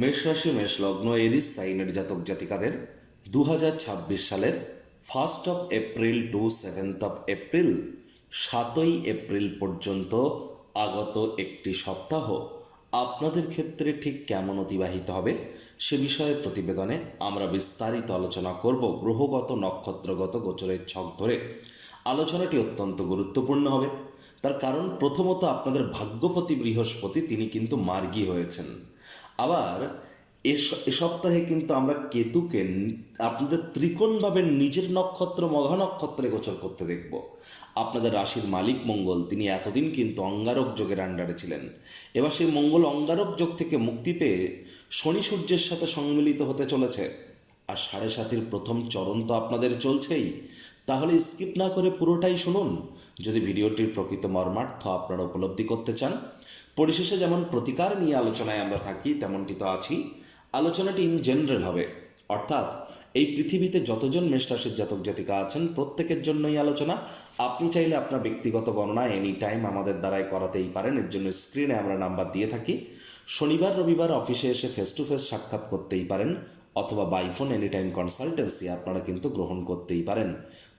মেষ রাশি মেষ লগ্ন এরিস সাইনের জাতক জাতিকাদের 2026 সালের 1 এপ্রিল টু 7 এপ্রিল 7 এপ্রিল পর্যন্ত আগত একটি সপ্তাহ আপনাদের ক্ষেত্রে ঠিক কেমন অতিবাহিত হবে সে বিষয়ে প্রতিবেদনে আমরা বিস্তারিত আলোচনা করব। গ্রহগত নক্ষত্রগত গোচরের ছক ধরে আলোচনাটি অত্যন্ত গুরুত্বপূর্ণ হবে। তার কারণ প্রথমত আপনাদের ভাগ্যপতি বৃহস্পতি তিনি কিন্তু মার্গী হয়েছেন। আবার এ সপ্তাহে কিন্তু আমরা কেতুকে আপনাদের ত্রিকোণভাবে নিজের নক্ষত্র মঘা নক্ষত্রে গোচর করতে দেখব। আপনাদের রাশির মালিক মঙ্গল তিনি এতদিন কিন্তু অঙ্গারক যোগের আন্ডারে ছিলেন। এবার সেই মঙ্গল অঙ্গারক যোগ থেকে মুক্তি পেয়ে শনি সূর্যের সাথে সম্মিলিত হতে চলেছে। আর 7.5-এর প্রথম চরণ তো আপনাদের চলছেই। তাহলে স্কিপ না করে পুরোটাই শুনুন যদি ভিডিওটির প্রকৃত মর্মার্থ আপনারা উপলব্ধি করতে চান। পরিশেষে যেমন প্রতিকার নিয়ে আলোচনায় আমরা থাকি তেমনটি তো আছি। আলোচনাটি ইন জেনারেল হবে, অর্থাৎ এই পৃথিবীতে যতজন মেষ রাশির জাতক জাতিকা আছেন প্রত্যেকের জন্যই আলোচনা। আপনি চাইলে আপনার ব্যক্তিগত গণনা এনি টাইম আমাদের দ্বারাই করাতেই পারেন। এর জন্য স্ক্রিনে আমরা নাম্বার দিয়ে থাকি। শনিবার রবিবার অফিসে এসে ফেস টু ফেস সাক্ষাৎ করতেই পারেন, অথবা by phone any time consultancy আপনারা কিন্তু গ্রহণ করতেই পারেন।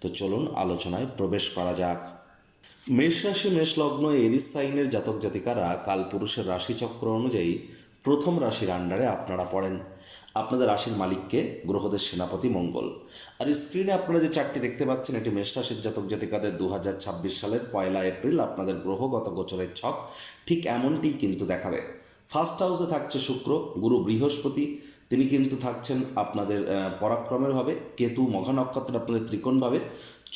তো চলুন আলোচনায় প্রবেশ করা যাক। মেষ রাশি মেষ লগ্ন এরিস সাইনের জাতক জাতিকারা কালপুরুষের রাশিচক্র অনুযায়ী প্রথম রাশির আন্ডারে আপনারা পড়েন। আপনাদের রাশির মালিককে গ্রহদের সেনাপতি মঙ্গল। আর স্ক্রিনে আপনারা যে চারটি দেখতে পাচ্ছেন এটি মেষ রাশির জাতক জাতিকাদের 2026 সালের 1 এপ্রিল আপনাদের গ্রহগত গোচরের ছক ঠিক এমনটিই কিন্তু দেখাবে। ফার্স্ট হাউসে থাকছে শুক্র, গুরু বৃহস্পতি তিনি কিন্তু থাকছেন আপনাদের পরাক্রমের ভাবে, কেতু মঘা নক্ষত্রে আপনাদের ত্রিকোণভাবে,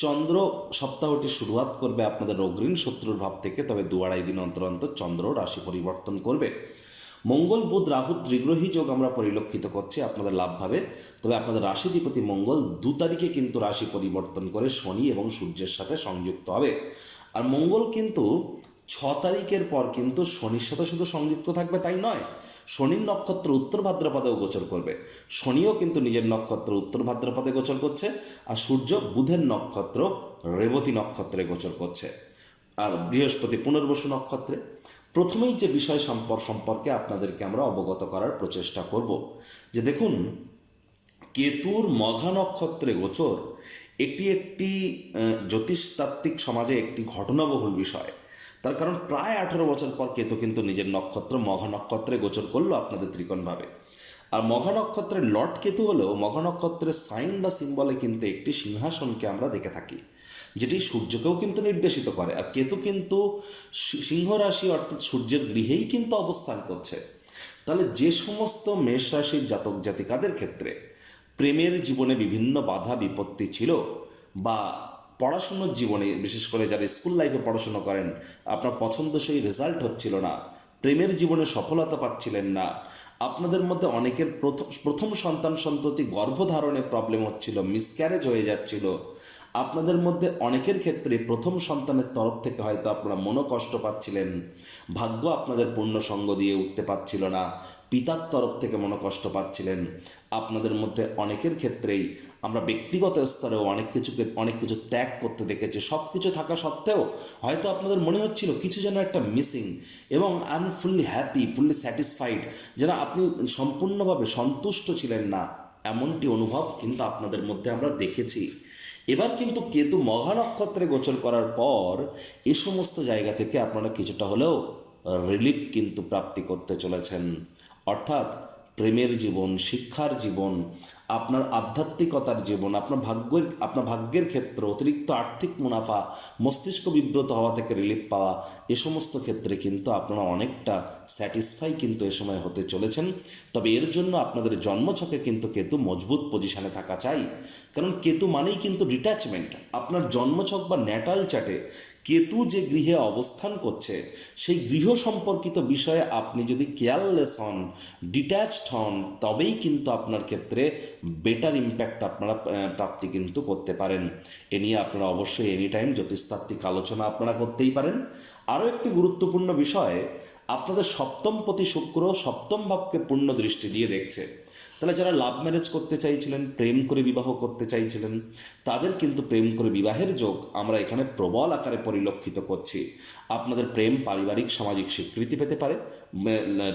চন্দ্র সপ্তাহটি শুরুয়াত করবে আপনাদের অগ্রিম শত্রুর ভাব থেকে, তবে 2-2.5 দিন অন্তর অন্তর চন্দ্র রাশি পরিবর্তন করবে। মঙ্গল বুধ রাহু ত্রিগ্রহী যোগ আমরা পরিলক্ষিত করছি আপনাদের লাভভাবে, তবে আপনাদের রাশিধিপতি মঙ্গল 2 তারিখে কিন্তু রাশি পরিবর্তন করে শনি এবং সূর্যের সাথে সংযুক্ত হবে। আর মঙ্গল কিন্তু 6 তারিখের পর কিন্তু শনির সাথে শুধু সংযুক্ত থাকবে তাই নয়, শনির নক্ষত্র উত্তর ভাদ্রপদেও গোচর করবে। শনিও কিন্তু নিজের নক্ষত্র উত্তর ভাদ্রপদে গোচর করছে, আর সূর্য বুধের নক্ষত্র রেবতী নক্ষত্রে গোচর করছে, আর বৃহস্পতি পুনর্বসু নক্ষত্রে। প্রথমেই যে বিষয় সম্পর্কে আপনাদেরকে আমরা অবগত করার প্রচেষ্টা করব যে দেখুন, কেতুর মঘা নক্ষত্রে গোচর এটি একটি জ্যোতিষতাত্ত্বিক সমাজে একটি ঘটনাবহুল বিষয়। তার কারণ প্রায় 18 বছর পর কেতু কিন্তু নিজের নক্ষত্র মঘা নক্ষত্রে গোচর করলো আপনাদের ত্রিকোণভাবে। আর মঘা নক্ষত্রের লর্ড কেতু হলেও মঘা নক্ষত্রের সাইন বা সিম্বলে কিন্তু একটি সিংহাসনকে আমরা দেখে থাকি, যেটি সূর্যকেও কিন্তু নির্দেশিত করে। আর কেতু কিন্তু সিংহ রাশি অর্থাৎ সূর্যের গৃহেই কিন্তু অবস্থান করছে। তাহলে যে সমস্ত মেষ রাশির জাতক জাতিকাদের ক্ষেত্রে প্রেমের জীবনে বিভিন্ন বাধা বিপত্তি ছিল, বা পড়াশুনোর জীবনে বিশেষ করে যারা স্কুল লাইফে পড়াশুনো করেন আপনার পছন্দসই রেজাল্ট হচ্ছিল না, প্রেমের জীবনে সফলতা পাচ্ছিলেন না, আপনাদের মধ্যে অনেকের প্রথম সন্তান সন্ততি গর্ভধারণে প্রবলেম হচ্ছিল, মিসক্যারেজ হয়ে যাচ্ছিল, আপনাদের মধ্যে অনেকের ক্ষেত্রে প্রথম সন্তানের তরফ থেকে হয়তো আপনারা মনোকষ্ট পাচ্ছিলেন, ভাগ্য আপনাদের পূর্ণ সঙ্গ দিয়ে উঠতে পারছিল না, পিতার তরফ থেকে মনোকষ্ট পাচ্ছিলেন। আপনাদের মধ্যে অনেকের ক্ষেত্রেই আমরা ব্যক্তিগত স্তরেও অনেক কিছু ত্যাগ করতে দেখেছি। সব কিছু থাকা সত্ত্বেও হয়তো আপনাদের মনে হচ্ছিল কিছু যেন একটা মিসিং, এবং I am fully happy, fully satisfied, যেন আপনি সম্পূর্ণভাবে সন্তুষ্ট ছিলেন না, এমনটি অনুভব কিন্তু আপনাদের মধ্যে আমরা দেখেছি। এবার কিন্তু কেতু মঘা নক্ষত্রে গোচর করার পর এ সমস্ত জায়গা থেকে আপনারা কিছুটা হলেও রিলিফ কিন্তু প্রাপ্তি করতে চলেছেন। অর্থাৎ প্রেমের জীবন, শিক্ষার জীবন, আপনার আধ্যাত্মিকতার জীবন, আপনার ভাগ্যের ক্ষেত্রে অতিরিক্ত আর্থিক মুনাফা, মস্তিষ্ক বিব্রত হওয়া থেকে রিলিফ পাওয়া, এ সমস্ত ক্ষেত্রে কিন্তু আপনারা অনেকটা স্যাটিসফাই কিন্তু এ সময় হতে চলেছেন। তবে এর জন্য আপনাদের জন্মছকে কিন্তু কেতু মজবুত পজিশনে থাকা চাই, কারণ কেতু মানেই কিন্তু ডিট্যাচমেন্ট। আপনার জন্মছক বা ন্যাটাল চার্টে কেতু যে গৃহে অবস্থান করছে সেই গৃহ সম্পর্কিত বিষয়ে আপনি যদি কেয়ারলেস হন, ডিট্যাচড হন, তবেই কিন্তু আপনার ক্ষেত্রে বেটার ইম্প্যাক্ট আপনারা প্রাপ্তি কিন্তু করতে পারেন। এ নিয়ে আপনারা অবশ্যই এনি টাইম জ্যোতিষতাত্ত্বিক আলোচনা আপনারা করতেই পারেন। আরও একটি গুরুত্বপূর্ণ বিষয়, আপনাদের সপ্তমপতি শুক্র সপ্তম ভাবকে পূর্ণ দৃষ্টি দিয়ে দেখছে। তাহলে যারা লাভ ম্যারেজ করতে চাইছিলেন, প্রেম করে বিবাহ করতে চাইছিলেন, তাদের কিন্তু প্রেম করে বিবাহের যোগ আমরা এখানে প্রবল আকারে পরিলক্ষিত করছি। আপনাদের প্রেম পারিবারিক সামাজিক স্বীকৃতি পেতে পারে,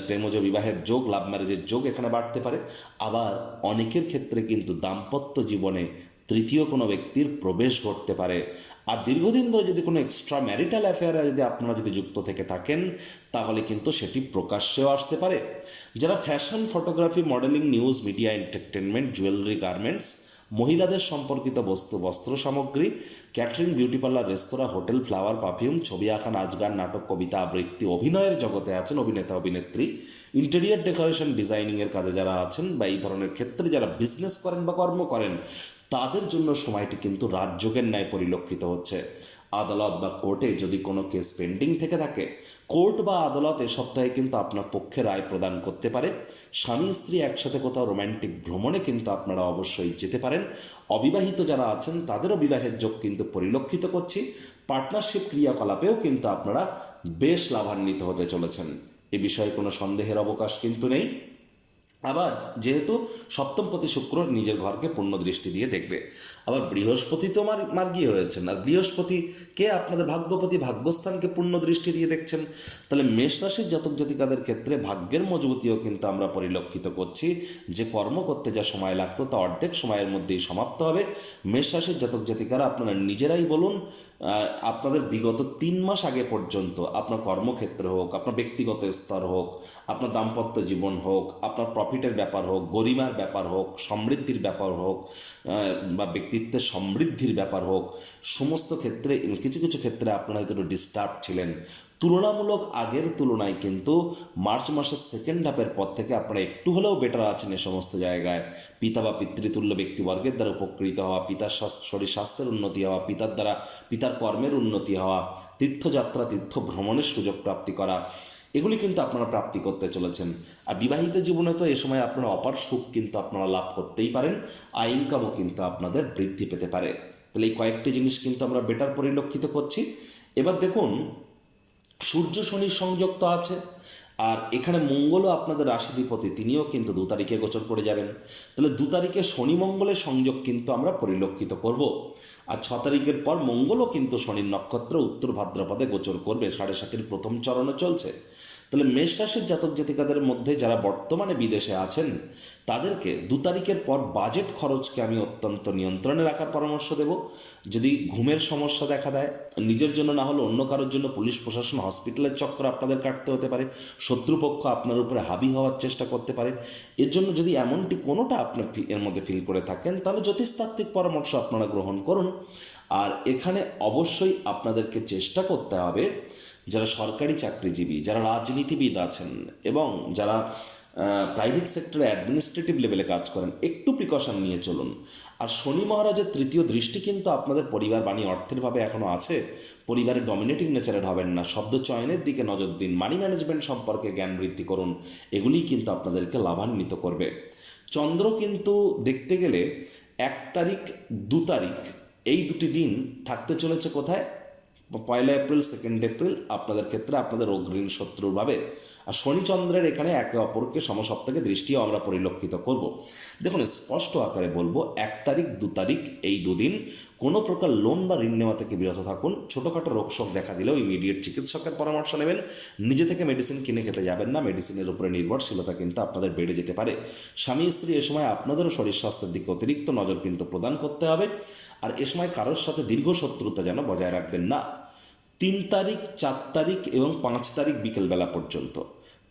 প্রেমজ বিবাহের যোগ, লাভ ম্যারেজের যোগ এখানে বাড়তে পারে। আবার অনেকের ক্ষেত্রে কিন্তু দাম্পত্য জীবনে তৃতীয় কোনো ব্যক্তির প্রবেশ ঘটতে পারে। আর দীর্ঘদিন ধরে যদি কোনো এক্সট্রা ম্যারিটাল অ্যাফেয়ারে যদি আপনারা যদি যুক্ত থেকে থাকেন, তাহলে কিন্তু সেটি প্রকাশ্যেও আসতে পারে। যারা fashion, photography, modelling, news, media, entertainment, jewellery, garments, মহিলাদের সম্পর্কিত বস্তু, বস্ত্র সামগ্রী, ক্যাটারিং, বিউটি পার্লার, রেস্তোরাঁ, হোটেল, ফ্লাওয়ার, পারফিউম, ছবি আঁকা, নাচ গান, নাটক, কবিতা, আবৃত্তি, অভিনয়ের জগতে আছেন, অভিনেতা অভিনেত্রী, ইন্টেরিয়ার ডেকোরেশন, ডিজাইনিংয়ের কাজে যারা আছেন, বা এই ধরনের ক্ষেত্রে যারা বিজনেস করেন বা কর্ম করেন, তাদের জন্য সময়টি কিন্তু রাজযোগের ন্যায় পরিলক্ষিত হচ্ছে। আদালত বা কোর্টে যদি কোনো কেস পেন্ডিং থেকে থাকে, কোর্ট বা আদালত এ সপ্তাহে কিন্তু আপনার পক্ষে রায় প্রদান করতে পারে। স্বামী স্ত্রী একসাথে কোথাও রোম্যান্টিক ভ্রমণে কিন্তু আপনারা অবশ্যই যেতে পারেন। অবিবাহিত যারা আছেন তাদেরও বিবাহের যোগ কিন্তু পরিলক্ষিত করছি। পার্টনারশিপ ক্রিয়াকলাপেও কিন্তু আপনারা বেশ লাভান্বিত হতে চলেছেন, এ বিষয়ে কোনো সন্দেহের অবকাশ কিন্তু নেই। আবার যেহেতু সপ্তমপতি শুক্র নিজের ঘরকে পূর্ণ দৃষ্টি দিয়ে দেখবে, আবার বৃহস্পতি তো মার্গী হয়েছেন, আর বৃহস্পতিকে আপনাদের ভাগ্যপতি ভাগ্যস্থানকে পূর্ণ দৃষ্টি দিয়ে দেখছেন। তাহলে মেষ রাশির জাতক জাতিকাদের ক্ষেত্রে ভাগ্যের মজবুতিও কিন্তু আমরা পরিলক্ষিত করছি। যে কর্ম করতে যা সময় লাগতো তা অর্ধেক সময়ের মধ্যেই সমাপ্ত হবে। মেষ রাশির জাতক জাতিকারা আপনারা নিজেরাই বলুন, আপনাদের বিগত 3 মাস আগে পর্যন্ত আপনার কর্মক্ষেত্রে হোক, আপনার ব্যক্তিগত স্তর হোক, আপনার দাম্পত্য জীবন হোক, আপনার প্রফিটের ব্যাপার হোক, গরিমার ব্যাপার হোক, সমৃদ্ধির ব্যাপার হোক, বা ব্যক্তিত্বের সমৃদ্ধির ব্যাপার হোক, সমস্ত ক্ষেত্রে কিছু কিছু ক্ষেত্রে আপনারা হয়তো ডিস্টার্ব ছিলেন। তুলনামূলক আগের তুলনায় কিন্তু মার্চ মাসের সেকেন্ড হাফের পর থেকে আপনারা একটু হলেও বেটার আছেন এ সমস্ত জায়গায়। পিতা বা পিতৃতুল্য ব্যক্তিবর্গের দ্বারা উপকৃত হওয়া, পিতার শরীর স্বাস্থ্যের উন্নতি হওয়া, পিতার কর্মের উন্নতি হওয়া, তীর্থযাত্রা, তীর্থ ভ্রমণের সুযোগ প্রাপ্তি করা, এগুলি কিন্তু আপনারা প্রাপ্তি করতে চলেছেন। আর বিবাহিত জীবনে তো এ সময় আপনারা অপার সুখ কিন্তু আপনারা লাভ করতেই পারেন। আয় ইনকামও কিন্তু আপনাদের বৃদ্ধি পেতে পারে। তাহলে এই কয়েকটি জিনিস কিন্তু আমরা বেটার পরিলক্ষিত করছি। এবার দেখুন, সূর্য শনির সংযোগ তো আছে, আর এখানে মঙ্গলও আপনাদের রাশিধিপতি, তিনিও কিন্তু 2 তারিখে গোচর করে যাবেন। তাহলে 2 তারিখে শনি মঙ্গলের সংযোগ কিন্তু আমরা পরিলক্ষিত করব। আর 6 তারিখের পর মঙ্গলও কিন্তু শনির নক্ষত্র উত্তর ভাদ্রপদে গোচর করবে, 7.5-এর প্রথম চরণে চলছে। তাহলে মেষ রাশির জাতক জাতিকাদের মধ্যে যারা বর্তমানে বিদেশে আছেন, তাদেরকে 2 তারিখের পর বাজেট খরচকে আমি অত্যন্ত নিয়ন্ত্রণে রাখার পরামর্শ দেব। যদি ঘুমের সমস্যা দেখা দেয়, নিজের জন্য না হলে অন্য কারোর জন্য পুলিশ প্রশাসন, হসপিটালের চক্কর আপনাদের কাটতে হতে পারে, শত্রুপক্ষ আপনার উপরে হাবি হওয়ার চেষ্টা করতে পারে, এর জন্য যদি এমনটি কোনোটা আপনার এর মধ্যে ফিল করে থাকেন, তাহলে জ্যোতিষতাত্ত্বিক পরামর্শ আপনারা গ্রহণ করুন। আর এখানে অবশ্যই আপনাদেরকে চেষ্টা করতে হবে, যারা সরকারি চাকরিজীবী, যারা রাজনীতিবিদ আছেন, এবং যারা প্রাইভেট সেক্টরে অ্যাডমিনিস্ট্রেটিভ লেভেলে কাজ করেন, একটু প্রিকশন নিয়ে চলুন। আর শনি মহারাজের তৃতীয় দৃষ্টি কিন্তু আপনাদের পরিবার, বাণী, অর্থের ভাবে এখনও আছে। পরিবারে ডমিনেটিং নেচারের হবেন না, শব্দ চয়নের দিকে নজর দিন, মানি ম্যানেজমেন্ট সম্পর্কে জ্ঞান বৃদ্ধি করুন, এগুলিই কিন্তু আপনাদেরকে লাভান্বিত করবে। চন্দ্র কিন্তু দেখতে গেলে 1 তারিখ 2 তারিখ এই দুটি দিন থাকতে চলেছে কোথায়? 1 এপ্রিল 2 এপ্রিল আপনাদের ক্ষেত্রে আপনাদের অগ্রণী শত্রুর ভাবে। আর শনিচন্দ্রের এখানে একে অপরকে সমসপ্তকে দৃষ্টিও আমরা পরিলক্ষিত করব। দেখুন, স্পষ্ট আকারে বলবো, 1 তারিখ 2 তারিখ এই দুদিন কোনো প্রকার লোন বা ঋণ নেওয়া থেকে বিরত থাকুন। ছোটোখাটো রোগশোক দেখা দিলেও ইমিডিয়েট চিকিৎসকের পরামর্শ নেবেন। নিজে থেকে মেডিসিন কিনে খেতে যাবেন না, মেডিসিনের উপরে নির্ভরশীলতা কিন্তু আপনাদের বেড়ে যেতে পারে। স্বামী স্ত্রী এ সময় আপনাদেরও শরীর স্বাস্থ্যের দিকে অতিরিক্ত নজর কিন্তু প্রদান করতে হবে। আর এ সময় কারোর সাথে দীর্ঘ শত্রুতা যেন বজায় রাখবেন না। 3 তারিখ 4 তারিখ এবং 5 তারিখ বিকেলবেলা পর্যন্ত,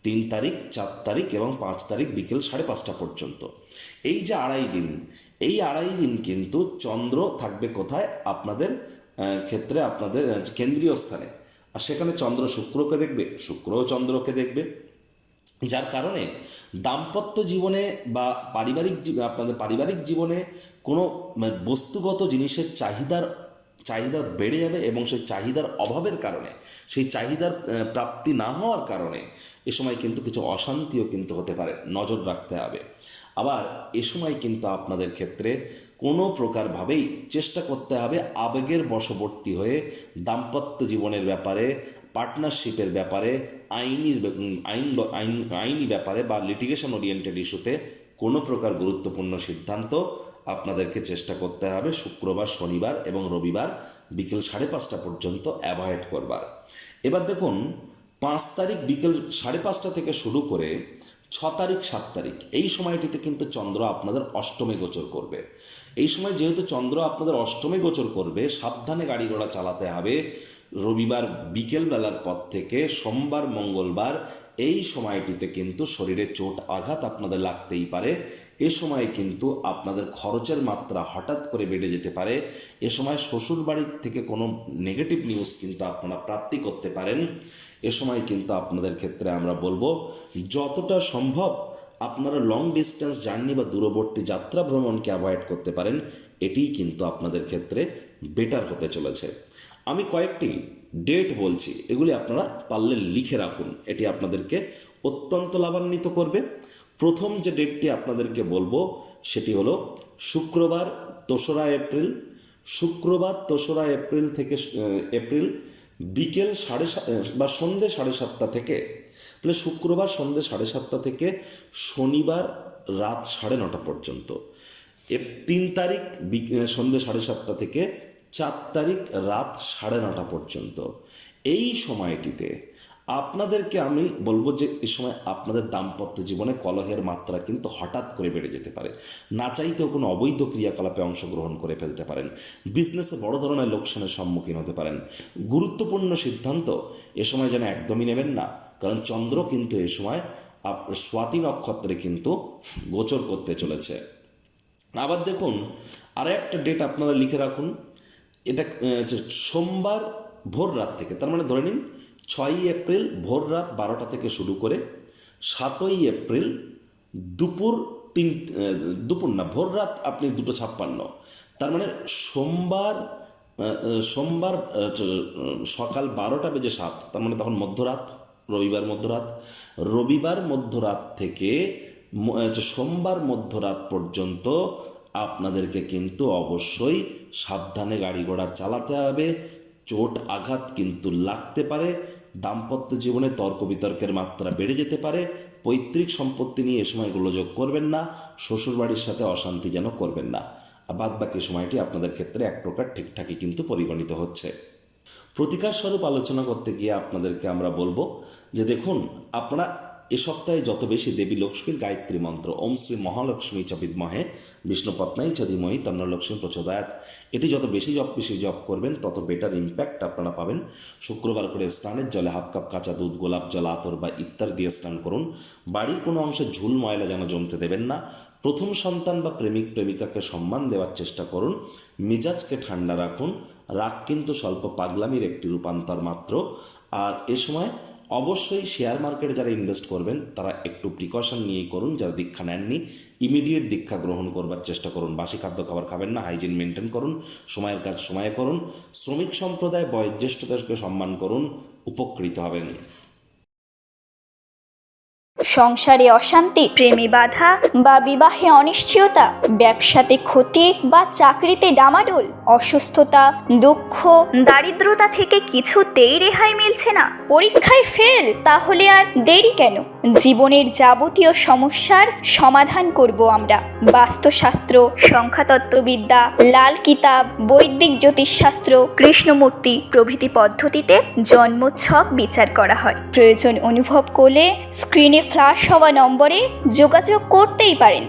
3 তারিখ 4 তারিখ এবং 5 তারিখ বিকেল 5:30 পর্যন্ত, এই যে 2.5 দিন, এই 2.5 দিন কিন্তু চন্দ্র থাকবে কোথায়? আপনাদের ক্ষেত্রে আপনাদের কেন্দ্রীয় স্থানে। আর সেখানে চন্দ্র শুক্রকে দেখবে, শুক্রও চন্দ্রকে দেখবে, যার কারণে দাম্পত্য জীবনে বা আপনাদের পারিবারিক জীবনে কোনো বস্তুগত জিনিসের চাহিদা বেড়ে যাবে, এবং সেই চাহিদার অভাবের কারণে, সেই চাহিদার প্রাপ্তি না হওয়ার কারণে এ সময় কিন্তু কিছু অশান্তিও কিন্তু হতে পারে, নজর রাখতে হবে। আবার এ সময় কিন্তু আপনাদের ক্ষেত্রে কোনো প্রকারভাবেই চেষ্টা করতে হবে আবেগের বশবর্তী হয়ে দাম্পত্য জীবনের ব্যাপারে, পার্টনারশিপের ব্যাপারে আইনি ব্যাপারে বা লিটিগেশন ওরিয়েন্টেড ইস্যুতে কোনো প্রকার গুরুত্বপূর্ণ সিদ্ধান্ত আপনাদেরকে চেষ্টা করতে হবে শুক্রবার, শনিবার এবং রবিবার বিকেল 5:30 পর্যন্ত অ্যাভয়েড করবার। এবার দেখুন 5 তারিখ বিকেল 5:30 থেকে শুরু করে 6 তারিখ 7 তারিখ এই সময়টিতে কিন্তু চন্দ্র আপনাদের অষ্টমে গোচর করবে। এই সময় যেহেতু চন্দ্র আপনাদের অষ্টমে গোচর করবে, সাবধানে গাড়ি ঘোড়া চালাতে হবে। রবিবার বিকেলবেলার পর থেকে সোমবার, মঙ্গলবার এই সময়টিতে কিন্তু শরীরে চোট আঘাত আপনাদের লাগতেই পারে। এ সময় কিন্তু আপনাদের খরচের মাত্রা হঠাৎ করে বেড়ে যেতে পারে। এ সময় শ্বশুর বাড়ির থেকে কোনো নেগেটিভ নিউজ কিন্তু আপনারা প্রাপ্তি করতে পারেন। এ সময় কিন্তু আপনাদের ক্ষেত্রে আমরা বলবো যতটা সম্ভব আপনারা লং ডিস্টেন্স জার্নি বা দূরবর্তী যাত্রা ভ্রমণকে অ্যাভয়েড করতে পারেন। এটিই কিন্তু আপনাদের ক্ষেত্রে বেটার হতে চলেছে। আমি কয়েকটি ডেট বলছি, এগুলি আপনারা পারলে লিখে রাখুন, এটি আপনাদেরকে অত্যন্ত লাভান্বিত করবে। প্রথম যে ডেটটি আপনাদেরকে বলবো সেটি হলো শুক্রবার 2রা এপ্রিল। শুক্রবার 2রা এপ্রিল থেকে এপ্রিল বিকেল বা সন্ধ্যে 7:30 থেকে, তাহলে শুক্রবার সন্ধ্যে 7:30 থেকে শনিবার রাত 9:30 পর্যন্ত। 3 তারিখ সন্ধ্যে 7:30 থেকে 4 তারিখ রাত 9:30 পর্যন্ত। এই সময়টিতে আপনাদেরকে আমি বলবো যে এই সময় আপনাদের দাম্পত্য জীবনে কলহের মাত্রা কিন্তু হঠাৎ করে বেড়ে যেতে পারে। না চাইতেও কোনো অবৈধ ক্রিয়াকলাপে অংশগ্রহণ করে ফেলতে পারেন। বিজনেসে বড় ধরনের লোকসানের সম্মুখীন হতে পারেন। গুরুত্বপূর্ণ সিদ্ধান্ত এ সময় যেন একদমই নেবেন না, কারণ চন্দ্র কিন্তু এ সময় স্বাতি নক্ষত্রে কিন্তু গোচর করতে চলেছে। আবার দেখুন আর একটা ডেট আপনারা লিখে রাখুন, এটা সোমবার ভোর রাত থেকে, তার মানে ধরে নিন 6ই এপ্রিল ভোর রাত 12টা থেকে শুরু করে 7ই এপ্রিল ভোর রাত আপনি 2:56, তার মানে সোমবার সকাল 12:07, তার মানে তখন মধ্যরাত, রবিবার মধ্যরাত থেকে সোমবার মধ্যরাত পর্যন্ত আপনাদেরকে কিন্তু অবশ্যই সাবধানে গাড়ি ঘোড়া চালাতে হবে। চোট আঘাত কিন্তু লাগতে পারে। দাম্পত্য জীবনে তর্ক বিতর্কের মাত্রা বেড়ে যেতে পারে। পৈতৃক সম্পত্তি নিয়ে এ সময় গোলযোগ করবেন না। শ্বশুরবাড়ির সাথে অশান্তি যেন করবেন না। বাদ বাকি সময়টি আপনাদের ক্ষেত্রে এক প্রকার ঠিকঠাকই কিন্তু পরিগণিত হচ্ছে। প্রতিকার স্বরূপ আলোচনা করতে গিয়ে আপনাদেরকে আমরা বলবো যে দেখুন, আপনারা এ সপ্তাহে যত বেশি দেবী লক্ষ্মীর গায়ত্রী মন্ত্র ওম শ্রী মহালক্ষ্মী চ বিদ্মহে বিষ্ণুপত্নাই চ ধীমহি তন্নো লক্ষ্মী প্রচোদয়াৎ, এটি যত বেশি জপ করবেন তত বেটার ইম্প্যাক্ট আপনারা পাবেন। শুক্রবার করে স্নানের জলে 1/2 কাপ কাঁচা দুধ, গোলাপ জল, আতর বা ইত্যাদি দিয়ে স্নান করুন। বাড়ির কোনো অংশে ঝুল ময়লা যেন জমতে দেবেন না। প্রথম সন্তান বা প্রেমিক প্রেমিকাকে সম্মান দেওয়ার চেষ্টা করুন। মেজাজকে ঠান্ডা রাখুন। রাগ কিন্তু স্বল্প পাগলামির একটি রূপান্তর মাত্র। আর এ সময় অবশ্যই শেয়ার মার্কেটে যারা ইনভেস্ট করবেন তারা একটু প্রিকশন নিয়েই করুন। যারা দীক্ষা নেননি ইমিডিয়েট দীক্ষা গ্রহণ করবার চেষ্টা করুন। বাসি খাদ্য খাবার খাবেন না, হাইজিন মেনটেন করুন, সময়ের কাজ সময়ে করুন। শ্রমিক সম্প্রদায় বয়োজ্যেষ্ঠদেরকে সম্মান করুন, উপকৃত হবেন। সংসারে অশান্তি, প্রেমে বাধা বা বিবাহে অনিশ্চয়তা, ব্যবসাতে ক্ষতি বা চাকরিতে ডামাডোল, অসুস্থতা, দুঃখ, দারিদ্রতা থেকে কিছুতেই রেহাই মিলছে না, পরীক্ষায় ফেল, তাহলে আর দেরি কেন? জীবনের যাবতীয় সমস্যার সমাধান করব আমরা। বাস্তুশাস্ত্র, সংখ্যাতত্ত্ববিদ্যা, লাল কিতাব, বৈদিক জ্যোতিষশাস্ত্র, কৃষ্ণমূর্তি প্রভৃতি পদ্ধতিতে জন্মছক বিচার করা হয়। প্রয়োজন অনুভব করলে স্ক্রিনে ফ্ল্যাশ হওয়া নম্বরে যোগাযোগ করতেই পারেন।